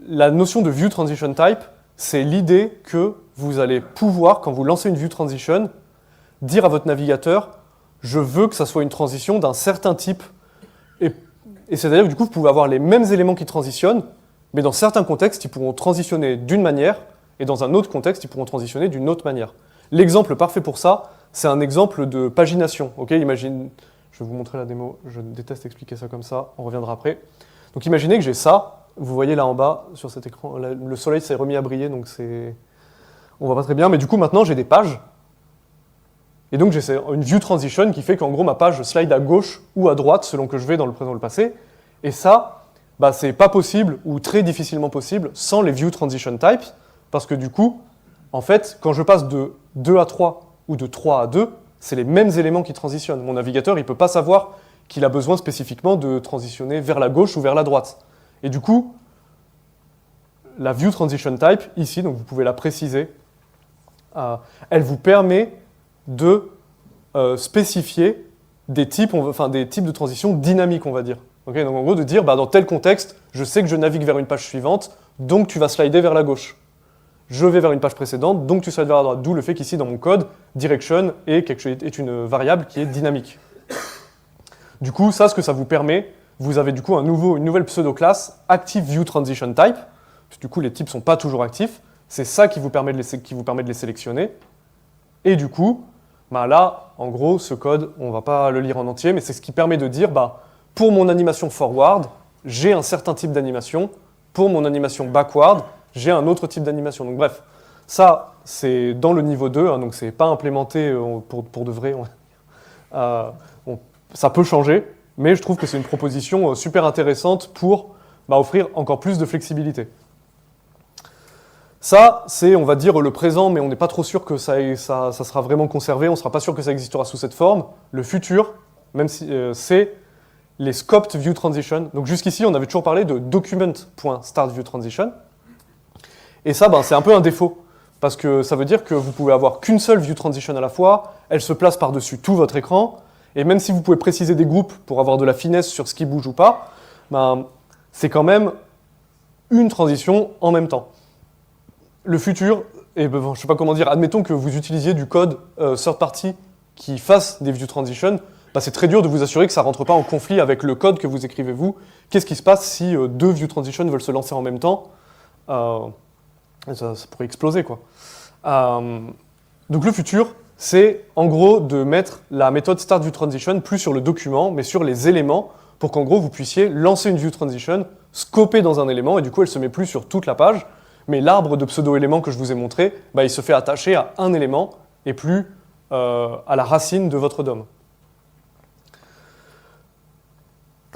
la notion de view transition type, c'est l'idée que vous allez pouvoir, quand vous lancez une view transition, dire à votre navigateur « je veux que ça soit une transition d'un certain type ». Et c'est-à-dire que du coup, vous pouvez avoir les mêmes éléments qui transitionnent, mais dans certains contextes, ils pourront transitionner d'une manière, et dans un autre contexte, ils pourront transitionner d'une autre manière. L'exemple parfait pour ça, c'est un exemple de pagination. Okay, imagine, je vais vous montrer la démo, je déteste expliquer ça comme ça, on reviendra après. Donc imaginez que j'ai ça, vous voyez là en bas, sur cet écran, le soleil s'est remis à briller, donc on voit pas très bien, mais du coup maintenant j'ai des pages, et donc j'ai une view transition qui fait qu'en gros ma page slide à gauche ou à droite selon que je vais dans le présent ou le passé, et ça, bah, c'est pas possible ou très difficilement possible sans les view transition types, parce que du coup, en fait, quand je passe de 2 à 3 ou de 3 à 2, c'est les mêmes éléments qui transitionnent. Mon navigateur, il peut pas savoir qu'il a besoin spécifiquement de transitionner vers la gauche ou vers la droite. Et du coup, la view transition type, ici, donc vous pouvez la préciser, elle vous permet de spécifier des types de transition dynamiques, on va dire. Okay, donc en gros, de dire, bah, dans tel contexte, je sais que je navigue vers une page suivante, donc tu vas slider vers la gauche. Je vais vers une page précédente, donc tu slides vers la droite. D'où le fait qu'ici, dans mon code, direction est une variable qui est dynamique. Du coup, ça, ce que ça vous permet, vous avez du coup une nouvelle pseudo-classe, ActiveViewTransitionType. Du coup, les types ne sont pas toujours actifs. C'est ça qui vous permet de les sélectionner. Et du coup, bah là, en gros, ce code, on ne va pas le lire en entier, mais c'est ce qui permet de dire, bah, pour mon animation forward, j'ai un certain type d'animation. Pour mon animation backward, j'ai un autre type d'animation. Donc bref, ça, c'est dans le niveau 2, hein, donc c'est pas implémenté pour de vrai. Ça peut changer, mais je trouve que c'est une proposition super intéressante pour offrir encore plus de flexibilité. Ça, c'est, on va dire, le présent, mais on n'est pas trop sûr que ça sera vraiment conservé, on ne sera pas sûr que ça existera sous cette forme. Le futur, même si c'est les scoped view transition. Donc jusqu'ici, on avait toujours parlé de document.startViewTransition. Et ça, c'est un peu un défaut, parce que ça veut dire que vous pouvez avoir qu'une seule view transition à la fois, elle se place par-dessus tout votre écran, et même si vous pouvez préciser des groupes pour avoir de la finesse sur ce qui bouge ou pas, c'est quand même une transition en même temps. Le futur, je ne sais pas comment dire, admettons que vous utilisiez du code third party qui fasse des view transition, c'est très dur de vous assurer que ça ne rentre pas en conflit avec le code que vous écrivez vous. Qu'est-ce qui se passe si deux view transition veulent se lancer en même temps ça pourrait exploser, quoi. Donc le futur, c'est en gros de mettre la méthode startViewTransition plus sur le document, mais sur les éléments, pour qu'en gros vous puissiez lancer une view transition, scoper dans un élément, et du coup elle se met plus sur toute la page, mais l'arbre de pseudo-éléments que je vous ai montré, il se fait attacher à un élément, et plus à la racine de votre DOM.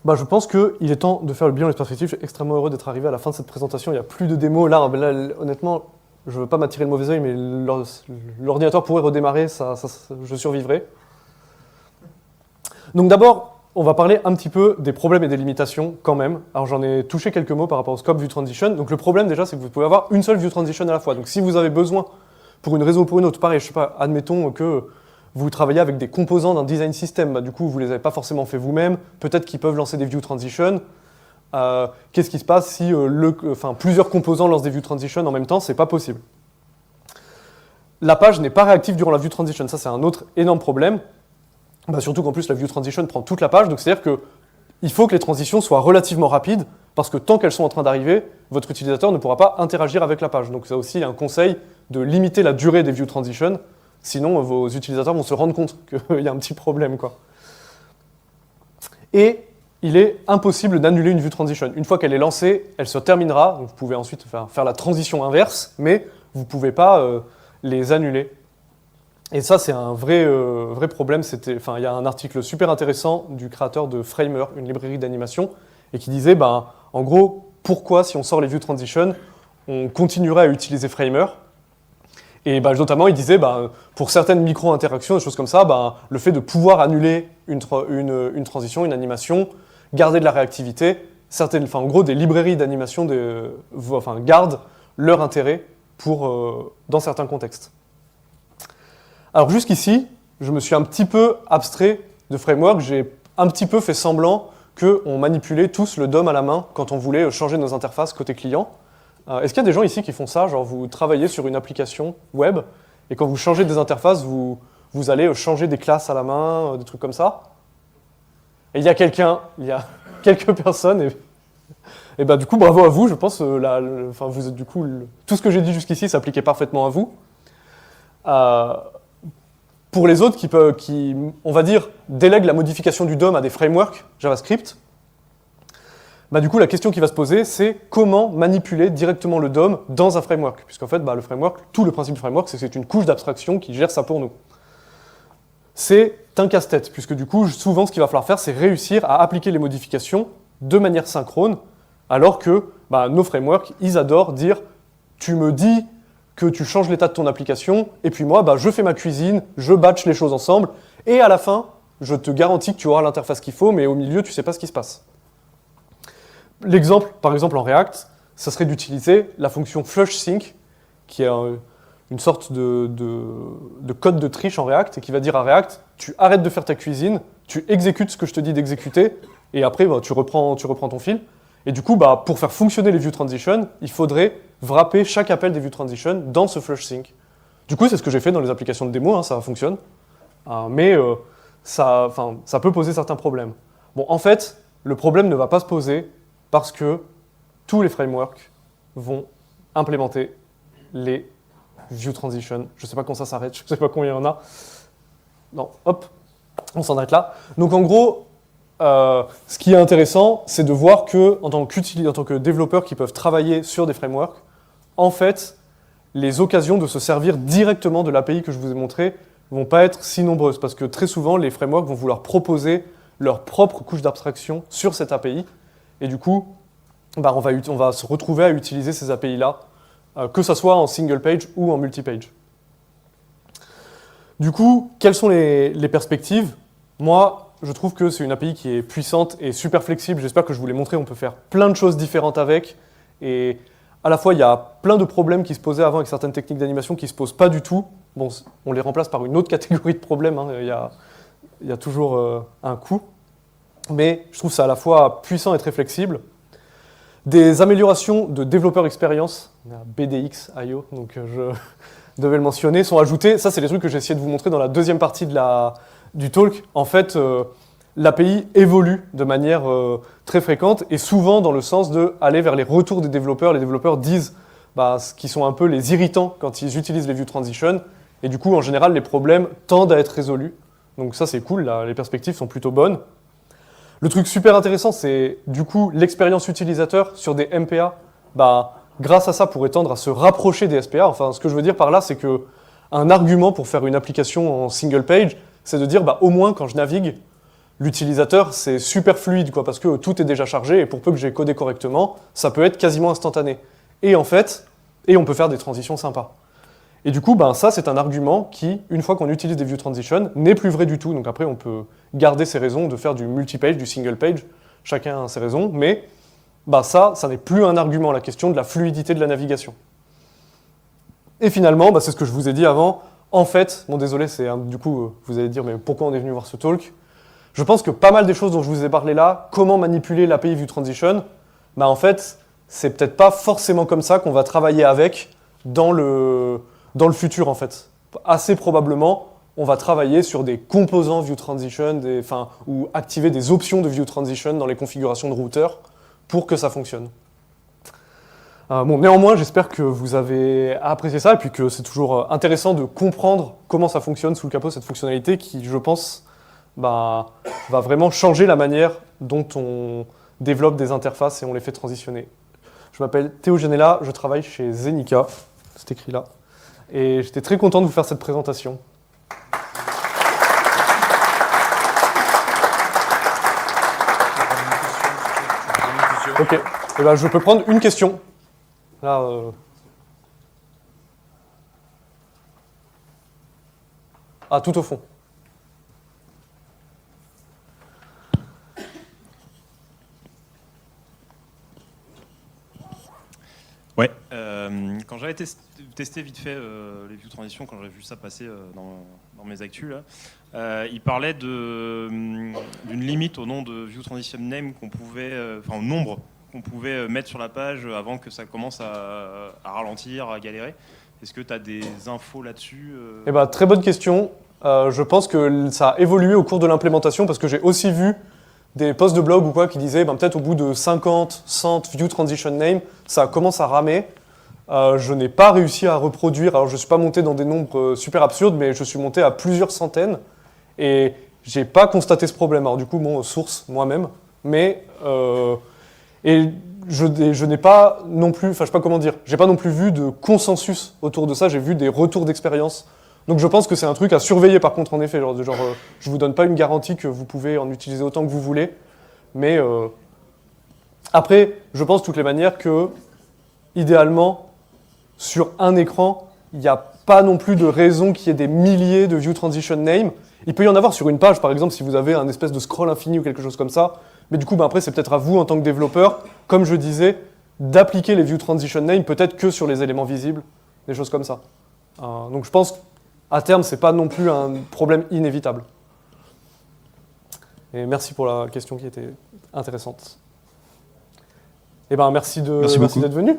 Je pense qu'il est temps de faire le bilan des perspectives. Je suis extrêmement heureux d'être arrivé à la fin de cette présentation. Il n'y a plus de démos. Là, honnêtement, je ne veux pas m'attirer le mauvais œil, mais l'ordinateur pourrait redémarrer, je survivrai. Donc d'abord, on va parler un petit peu des problèmes et des limitations quand même. Alors j'en ai touché quelques mots par rapport au scope view transition. Donc le problème déjà, c'est que vous pouvez avoir une seule view transition à la fois. Donc si vous avez besoin, pour une raison ou pour une autre, pareil, je sais pas, admettons que vous travaillez avec des composants d'un design system, du coup vous ne les avez pas forcément fait vous-même, peut-être qu'ils peuvent lancer des view transition. Qu'est-ce qui se passe si plusieurs composants lancent des view transition en même temps? C'est pas possible. La page n'est pas réactive durant la view transition, ça c'est un autre énorme problème. Surtout qu'en plus la view transition prend toute la page, donc c'est-à-dire qu'il faut que les transitions soient relativement rapides, parce que tant qu'elles sont en train d'arriver, votre utilisateur ne pourra pas interagir avec la page. Donc c'est aussi un conseil de limiter la durée des view transition. Sinon, vos utilisateurs vont se rendre compte qu'il y a un petit problème, quoi. Et il est impossible d'annuler une view transition. Une fois qu'elle est lancée, elle se terminera. Donc vous pouvez ensuite faire la transition inverse, mais vous ne pouvez pas les annuler. Et ça, c'est un vrai problème. Il y a un article super intéressant du créateur de Framer, une librairie d'animation, et qui disait, en gros, pourquoi, si on sort les view transition, on continuerait à utiliser Framer. Et notamment, il disait, pour certaines micro-interactions, des choses comme ça, le fait de pouvoir annuler une transition, une animation, garder de la réactivité, en gros, des librairies d'animation gardent leur intérêt dans certains contextes. Alors jusqu'ici, je me suis un petit peu abstrait de framework, j'ai un petit peu fait semblant qu'on manipulait tous le DOM à la main quand on voulait changer nos interfaces côté client. Est-ce qu'il y a des gens ici qui font ça? Genre vous travaillez sur une application web et quand vous changez des interfaces, vous allez changer des classes à la main, des trucs comme ça? Et il y a quelques personnes, et bah, du coup bravo à vous, je pense, vous êtes, du coup, tout ce que j'ai dit jusqu'ici s'appliquait parfaitement à vous. Pour les autres qui, on va dire, délèguent la modification du DOM à des frameworks JavaScript, bah, du coup la question qui va se poser c'est comment manipuler directement le DOM dans un framework, puisqu'en fait bah, le framework, tout le principe du framework c'est que c'est une couche d'abstraction qui gère ça pour nous. C'est un casse-tête, puisque du coup, souvent, ce qu'il va falloir faire, c'est réussir à appliquer les modifications de manière synchrone, alors que bah, nos frameworks, ils adorent dire « tu me dis que tu changes l'état de ton application, et puis moi, bah, je fais ma cuisine, je batch les choses ensemble, et à la fin, je te garantis que tu auras l'interface qu'il faut, mais au milieu, tu ne sais pas ce qui se passe. » L'exemple, par exemple en React, ça serait d'utiliser la fonction flushSync, qui est une sorte de code de triche en React, et qui va dire à React, tu arrêtes de faire ta cuisine, tu exécutes ce que je te dis d'exécuter, et après bah, tu reprends ton fil. Et du coup, bah, pour faire fonctionner les view transition, il faudrait wrapper chaque appel des view transition dans ce flushSync. Du coup, c'est ce que j'ai fait dans les applications de démo, hein, ça fonctionne, mais ça peut poser certains problèmes. Bon, en fait, le problème ne va pas se poser parce que tous les frameworks vont implémenter les view transition. Je ne sais pas quand ça s'arrête, je ne sais pas combien il y en a. Non, hop, on s'en arrête là. Donc en gros, ce qui est intéressant, c'est de voir que en tant que développeurs qui peuvent travailler sur des frameworks, en fait, les occasions de se servir directement de l'API que je vous ai montré ne vont pas être si nombreuses, parce que très souvent, les frameworks vont vouloir proposer leur propre couche d'abstraction sur cette API, et du coup, bah, on va se retrouver à utiliser ces API-là, que ce soit en single page ou en multi-page. Du coup, quelles sont les perspectives? Moi, je trouve que c'est une API qui est puissante et super flexible. J'espère que je vous l'ai montré, on peut faire plein de choses différentes avec. Et à la fois, il y a plein de problèmes qui se posaient avant avec certaines techniques d'animation qui ne se posent pas du tout. Bon, on les remplace par une autre catégorie de problèmes, hein. Il y a toujours un coût. Mais je trouve ça à la fois puissant et très flexible. Des améliorations de développeur expérience, BDX.io, donc je devais le mentionner, sont ajoutées. Ça, c'est les trucs que j'ai essayé de vous montrer dans la deuxième partie du talk. En fait, l'API évolue de manière très fréquente et souvent dans le sens d'aller vers les retours des développeurs. Les développeurs disent ce qui sont un peu les irritants quand ils utilisent les view transition. Et du coup, en général, les problèmes tendent à être résolus. Donc ça, c'est cool, là, les perspectives sont plutôt bonnes. Le truc super intéressant, c'est du coup l'expérience utilisateur sur des MPA. Grâce à ça, pourrait tendre à se rapprocher des SPA. Enfin, ce que je veux dire par là, c'est qu'un argument pour faire une application en single page, c'est de dire au moins quand je navigue, l'utilisateur, c'est super fluide, parce que tout est déjà chargé et pour peu que j'ai codé correctement, ça peut être quasiment instantané. Et en fait, on peut faire des transitions sympas. Et du coup, ça, c'est un argument qui, une fois qu'on utilise des view transition, n'est plus vrai du tout. Donc après, on peut garder ses raisons de faire du multi-page, du single-page. Chacun a ses raisons. Mais ça n'est plus un argument, la question de la fluidité de la navigation. Et finalement, c'est ce que je vous ai dit avant. En fait, désolé, du coup, vous allez dire, mais pourquoi on est venu voir ce talk? Je pense que pas mal des choses dont je vous ai parlé là, comment manipuler l'API view transition, en fait, c'est peut-être pas forcément comme ça qu'on va travailler avec dans le futur, en fait. Assez probablement, on va travailler sur des composants view transition, ou activer des options de view transition dans les configurations de routeur pour que ça fonctionne. Néanmoins, j'espère que vous avez apprécié ça et puis que c'est toujours intéressant de comprendre comment ça fonctionne sous le capot, cette fonctionnalité qui, je pense, va vraiment changer la manière dont on développe des interfaces et on les fait transitionner. Je m'appelle Théo Janella, je travaille chez Zenica, c'est écrit là. Et j'étais très content de vous faire cette présentation. Ok, et je peux prendre une question. Là, tout au fond. Ouais, Quand j'avais testé vite fait les view transitions, quand j'avais vu ça passer dans mes actus, là, il parlait d'une limite au nom de view transition name qu'on pouvait, enfin au nombre qu'on pouvait mettre sur la page avant que ça commence à ralentir, à galérer. Est-ce que tu as des infos là-dessus Eh ben, très bonne question. Je pense que ça a évolué au cours de l'implémentation parce que j'ai aussi vu des posts de blog ou quoi qui disaient peut-être au bout de 50, 100 view transition name, ça commence à ramer. Je n'ai pas réussi à reproduire, alors je ne suis pas monté dans des nombres super absurdes, mais je suis monté à plusieurs centaines et j'ai pas constaté ce problème. Alors du coup, source moi-même, mais et je n'ai pas non plus, enfin je sais pas comment dire, j'ai pas non plus vu de consensus autour de ça. J'ai vu des retours d'expérience. Donc je pense que c'est un truc à surveiller par contre en effet. Je vous donne pas une garantie que vous pouvez en utiliser autant que vous voulez, mais après, je pense de toutes les manières que idéalement sur un écran, il n'y a pas non plus de raison qu'il y ait des milliers de view transition name. Il peut y en avoir sur une page, par exemple, si vous avez un espèce de scroll infini ou quelque chose comme ça. Mais du coup, après, c'est peut-être à vous, en tant que développeur, comme je disais, d'appliquer les view transition name peut-être que sur les éléments visibles, des choses comme ça. Donc je pense qu'à terme, ce n'est pas non plus un problème inévitable. Et merci pour la question qui était intéressante. Eh ben, merci d'être venu.